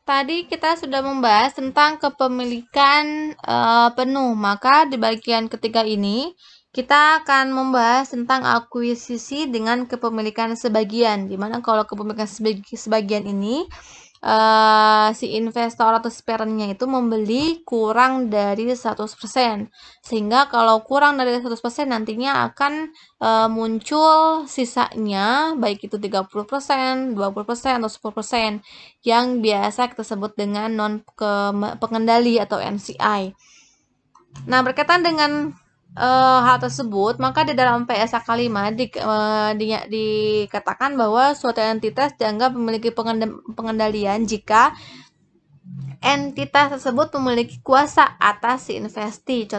tadi kita sudah membahas tentang kepemilikan penuh. Maka di bagian ketiga ini kita akan membahas tentang akuisisi dengan kepemilikan sebagian. Dimana kalau kepemilikan sebagian ini si investor atau si parentnya itu membeli kurang dari 100%. Sehingga kalau kurang dari 100% nantinya akan muncul sisanya, baik itu 30%, 20%, atau 10%, yang biasa kita sebut dengan non-pengendali atau NCI. Nah, berkaitan dengan hal tersebut, maka di dalam PSAK 5 dikatakan bahwa suatu entitas dianggap memiliki pengendalian jika entitas tersebut memiliki kuasa atas si investi.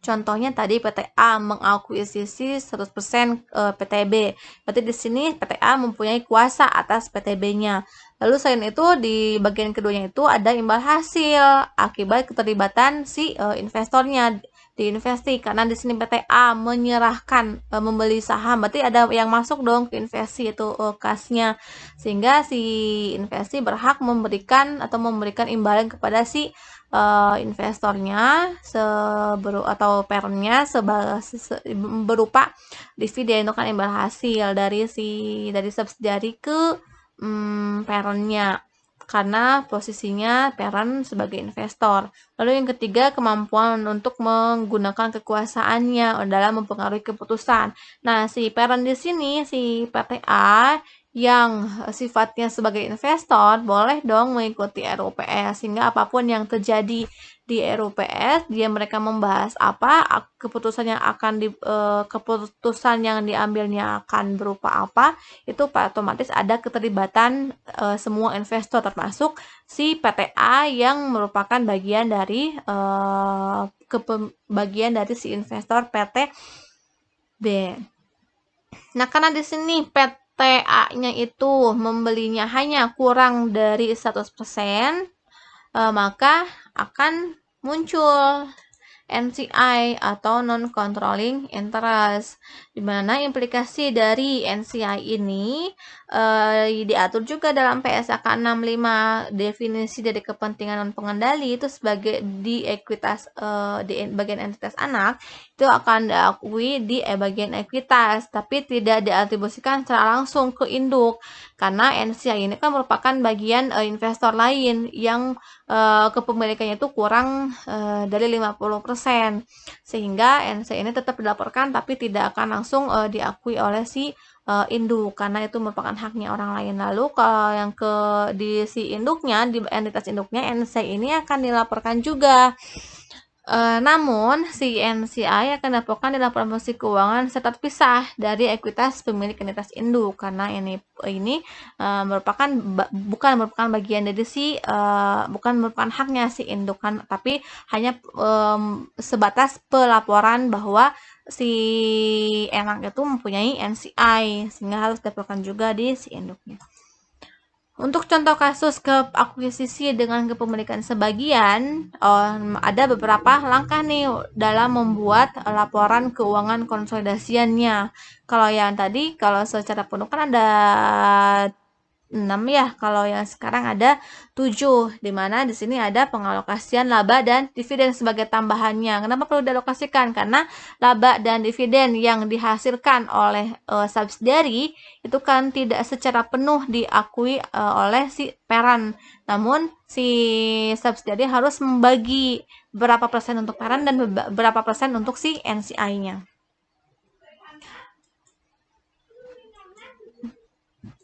Contohnya tadi PTA mengakuisisi 100% PTB. Berarti di sini PTA mempunyai kuasa atas PTB-nya. Lalu selain itu di bagian keduanya itu ada imbal hasil akibat keterlibatan si investornya di investi, karena di sini PTA menyerahkan membeli saham, berarti ada yang masuk dong ke investi itu kasnya, sehingga si investi berhak memberikan imbalan kepada si investornya atau parentnya berupa dividen, itu kan imbal hasil dari subsidiari ke parentnya, karena posisinya parent sebagai investor. Lalu yang ketiga, kemampuan untuk menggunakan kekuasaannya dalam mempengaruhi keputusan. Nah, si parent di sini, si PTA yang sifatnya sebagai investor, boleh dong mengikuti RUPS, sehingga apapun yang terjadi di RUPS, mereka membahas apa, keputusan yang diambilnya akan berupa apa, itu otomatis ada keterlibatan semua investor, termasuk si PTA yang merupakan bagian dari si investor PTB. Nah, karena di sini PTA-nya itu membelinya hanya kurang dari 100%, maka akan muncul NCI atau non-controlling interest, di mana implikasi dari NCI ini diatur juga dalam PSAK 65. Definisi dari kepentingan non-pengendali itu sebagai di ekuitas di bagian entitas anak itu akan diakui di bagian ekuitas, tapi tidak diatribusikan secara langsung ke induk, karena NCI ini kan merupakan bagian investor lain yang kepemilikannya itu kurang dari 50%, sehingga NCI ini tetap dilaporkan tapi tidak akan langsung diakui oleh si induk, karena itu merupakan haknya orang lain. Lalu kalau yang di si induknya, di entitas induknya, NCI ini akan dilaporkan juga. Namun, si NCI akan dilaporkan di laporan posisi keuangan serta terpisah dari ekuitas pemilik entitas induk, karena ini bukan merupakan bagian dari bukan merupakan haknya si induk, kan, tapi hanya sebatas pelaporan bahwa si anak itu mempunyai NCI, sehingga harus dilaporkan juga di si induknya. Untuk contoh kasus akuisisi dengan kepemilikan sebagian, ada beberapa langkah nih dalam membuat laporan keuangan konsolidasiannya. Kalau yang tadi, kalau secara penuh kan ada 6 ya, kalau yang sekarang ada 7, di mana di sini ada pengalokasian laba dan dividen sebagai tambahannya. Kenapa perlu dialokasikan? Karena laba dan dividen yang dihasilkan oleh subsidiari itu kan tidak secara penuh diakui oleh si parent. Namun si subsidiari harus membagi berapa persen untuk parent dan berapa persen untuk si NCI-nya.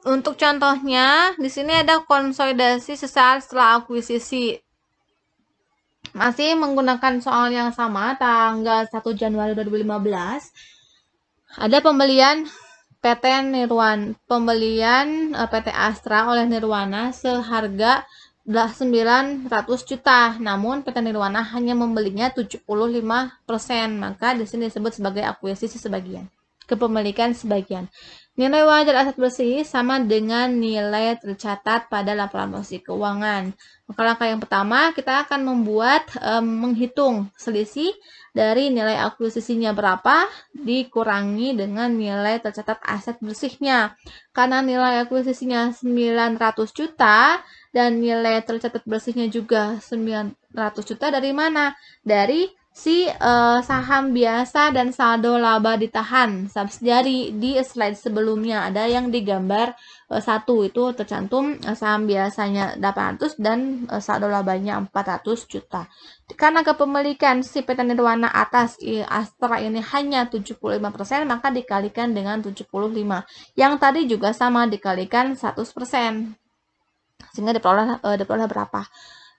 Untuk contohnya, di sini ada konsolidasi sesaat setelah akuisisi. Masih menggunakan soal yang sama, tanggal 1 Januari 2015. Ada pembelian PT Astra oleh Nirwana seharga 900 juta. Namun PT Nirwana hanya membelinya 75%. Maka di sini disebut sebagai akuisisi sebagian, kepemilikan sebagian. Nilai wajar aset bersih sama dengan nilai tercatat pada laporan posisi keuangan. Maka langkah yang pertama, kita akan menghitung selisih dari nilai akuisisinya berapa dikurangi dengan nilai tercatat aset bersihnya. Karena nilai akuisisinya 900 juta, dan nilai tercatat bersihnya juga 900 juta. Dari mana? Dari si saham biasa dan saldo laba ditahan subsidiary. Di slide sebelumnya ada yang digambar satu, itu tercantum saham biasanya 800 dan saldo labanya 400 juta. Karena kepemilikan si PT Nirwana atas Astra ini hanya 75%, maka dikalikan dengan 75. Yang tadi juga sama, dikalikan 100%. Sehingga diperoleh berapa?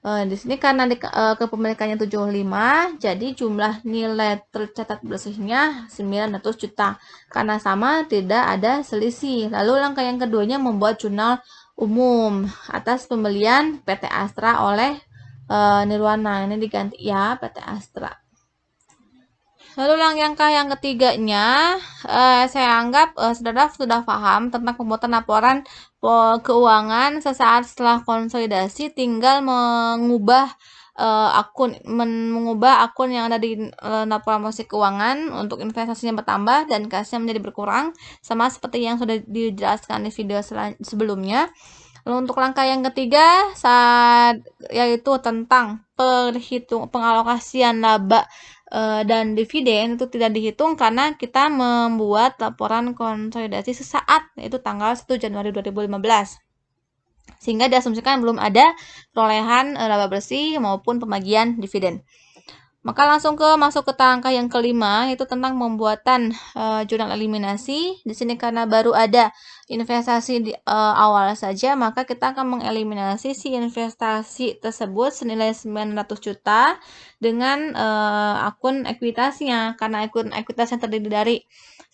Di sini karena kepemilikannya 75, jadi jumlah nilai tercatat bersihnya 900 juta. Karena sama, tidak ada selisih. Lalu langkah yang keduanya membuat jurnal umum atas pembelian PT Astra oleh Nirwana. Ini diganti ya, PT Astra. Lalu langkah yang ketiganya, saya anggap saudara sudah paham tentang pembuatan laporan keuangan sesaat setelah konsolidasi. Tinggal mengubah akun yang ada di laporan posisi keuangan untuk investasinya bertambah dan kasnya menjadi berkurang, sama seperti yang sudah dijelaskan di video sebelumnya. Lalu untuk langkah yang ketiga, yaitu tentang pengalokasian laba dan dividen, itu tidak dihitung karena kita membuat laporan konsolidasi sesaat, yaitu tanggal 1 Januari 2015. Sehingga diasumsikan belum ada perolehan laba bersih maupun pembagian dividen. Maka langsung masuk ke langkah yang kelima, yaitu tentang pembuatan jurnal eliminasi. Di sini karena baru ada investasi di awal saja, maka kita akan mengeliminasi si investasi tersebut senilai 900 juta dengan akun ekuitasnya. Karena akun ekuitasnya terdiri dari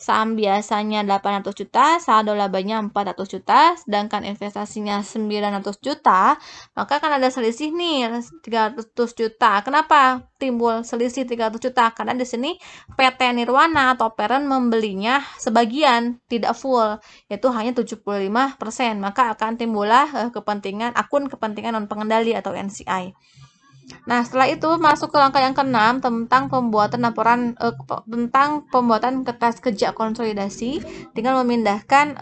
saham biasanya 800 juta, saldo labanya 400 juta, sedangkan investasinya 900 juta, maka akan ada selisih nih 300 juta. Kenapa timbul selisih 300 juta? Karena di sini PT Nirwana atau parent membelinya sebagian, tidak full, yaitu hanya 75%. Maka akan timbullah akun kepentingan non pengendali atau NCI. Nah, setelah itu masuk ke langkah yang keenam tentang pembuatan laporan tentang pembuatan kertas kerja konsolidasi. Tinggal memindahkan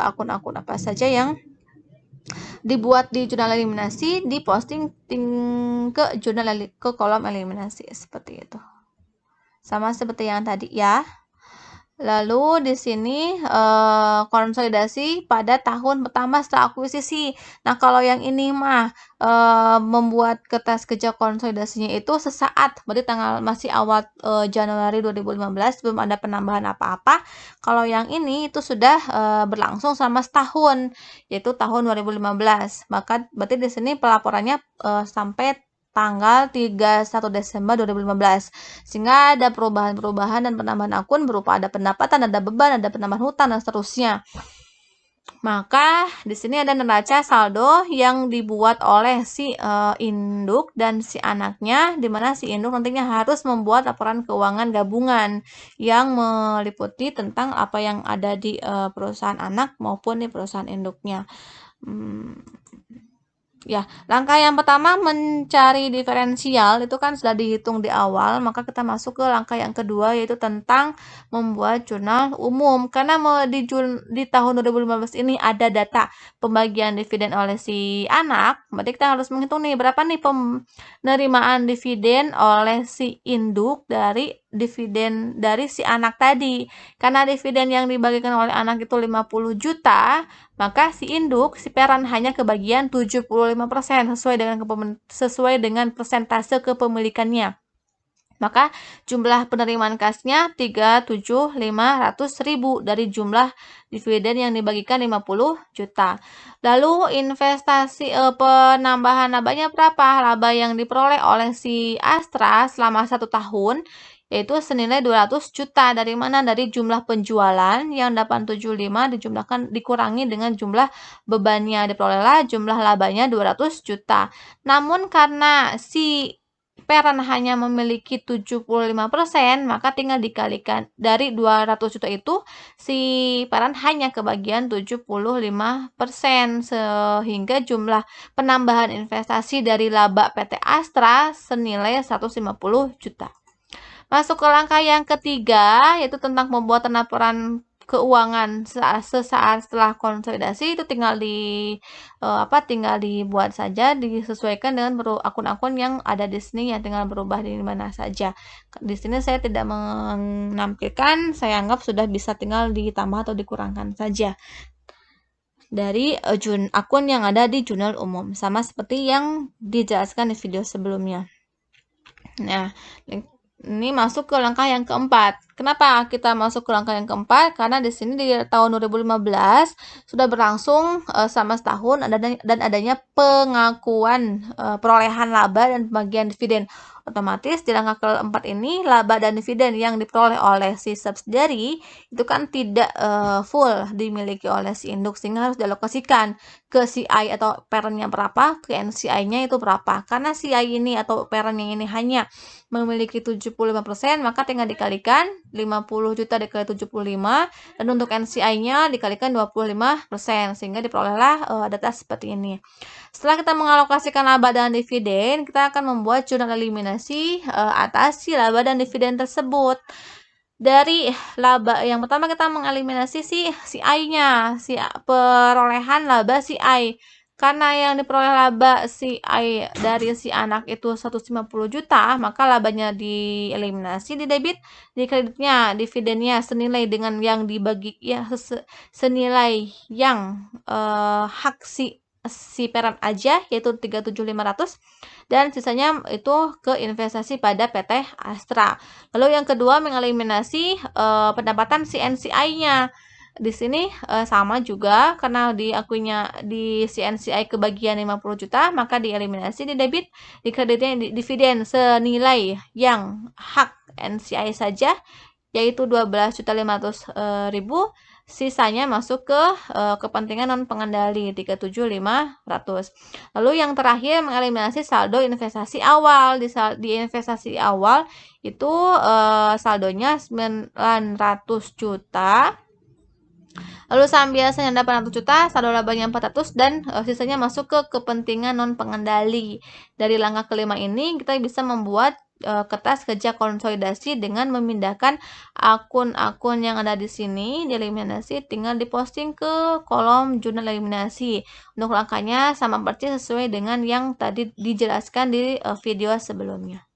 akun-akun apa saja yang dibuat di jurnal eliminasi, diposting ke kolom eliminasi seperti itu. Sama seperti yang tadi ya. Lalu di sini konsolidasi pada tahun pertama setelah akuisisi. Nah, kalau yang ini mah membuat kertas kerja konsolidasinya itu sesaat, berarti masih awal Januari 2015, belum ada penambahan apa-apa. Kalau yang ini itu sudah berlangsung selama setahun, yaitu tahun 2015. Maka berarti di sini pelaporannya sampai tanggal 31 Desember 2015. Sehingga ada perubahan-perubahan dan penambahan akun berupa ada pendapatan, ada beban, ada penambahan hutang, dan seterusnya. Maka di sini ada neraca saldo yang dibuat oleh si induk dan si anaknya, di mana si induk nantinya harus membuat laporan keuangan gabungan yang meliputi tentang apa yang ada di perusahaan anak maupun di perusahaan induknya. Ya, langkah yang pertama mencari diferensial itu kan sudah dihitung di awal, maka kita masuk ke langkah yang kedua, yaitu tentang membuat jurnal umum. Karena di tahun 2015 ini ada data pembagian dividen oleh si anak, berarti kita harus menghitung nih berapa nih penerimaan dividen oleh si induk dari dividen dari si anak tadi. Karena dividen yang dibagikan oleh anak itu 50 juta, maka si induk, si parent hanya kebagian 75% sesuai dengan persentase kepemilikannya. Maka jumlah penerimaan kasnya 37.500.000 dari jumlah dividen yang dibagikan 50 juta. Lalu investasi penambahan labanya berapa? Laba yang diperoleh oleh si Astra selama 1 tahun yaitu senilai 200 juta. Dari mana? Dari jumlah penjualan yang 875 dikurangi dengan jumlah bebannya, diperolehlah jumlah labanya 200 juta. Namun karena si parent hanya memiliki 75%, maka tinggal dikalikan dari 200 juta itu si parent hanya kebagian 75%, sehingga jumlah penambahan investasi dari laba PT Astra senilai 150 juta. Masuk ke langkah yang ketiga, yaitu tentang pembuatan laporan keuangan sesaat setelah konsolidasi itu tinggal tinggal dibuat saja, disesuaikan dengan akun-akun yang ada di sini, yang tinggal berubah di mana saja. Di sini saya tidak menampilkan, saya anggap sudah bisa tinggal ditambah atau dikurangkan saja dari akun yang ada di jurnal umum, sama seperti yang dijelaskan di video sebelumnya. Nah, ini masuk ke langkah yang keempat. Kenapa kita masuk ke langkah yang keempat? Karena di sini di tahun 2015 sudah berlangsung selama setahun dan adanya pengakuan perolehan laba dan pembagian dividen. Otomatis di langkah keempat ini laba dan dividen yang diperoleh oleh si subsidiary itu kan tidak full dimiliki oleh si induk, sehingga harus dialokasikan ke CI atau parentnya berapa, ke NCI-nya itu berapa. Karena CI ini atau parentnya ini hanya memiliki 75%, maka tinggal dikalikan 50 juta dikali 75, dan untuk NCI-nya dikalikan 25%, sehingga diperolehlah data seperti ini. Setelah kita mengalokasikan laba dan dividen, kita akan membuat jurnal eliminasi atas si laba dan dividen tersebut. Dari laba yang pertama kita mengeliminasi si I-nya, si perolehan laba si I. Karena yang diperoleh laba si I dari si anak itu 150 juta, maka labanya dieliminasi, di debit, di kreditnya, dividennya senilai dengan yang dibagi, ya senilai yang hak si parent aja, yaitu 37.500, dan sisanya itu ke investasi pada PT Astra. Lalu yang kedua mengeliminasi pendapatan si NCI-nya. Di sini sama juga, karena diakuinya di si NCI kebagian 50 juta, maka dieliminasi, di debit, di kreditnya dividen senilai yang hak NCI saja, yaitu 12.500.000. Sisanya masuk ke kepentingan non pengendali 37.500. Lalu yang terakhir mengeliminasi saldo investasi awal. Di investasi awal itu saldonya 900 juta. Lalu saham biasanya 800 juta, saldo labanya 400, dan sisanya masuk ke kepentingan non pengendali. Dari langkah kelima ini kita bisa membuat kertas kerja konsolidasi dengan memindahkan akun-akun yang ada di sini, dieliminasi, tinggal diposting ke kolom jurnal eliminasi. Untuk langkahnya sama persis sesuai dengan yang tadi dijelaskan di video sebelumnya.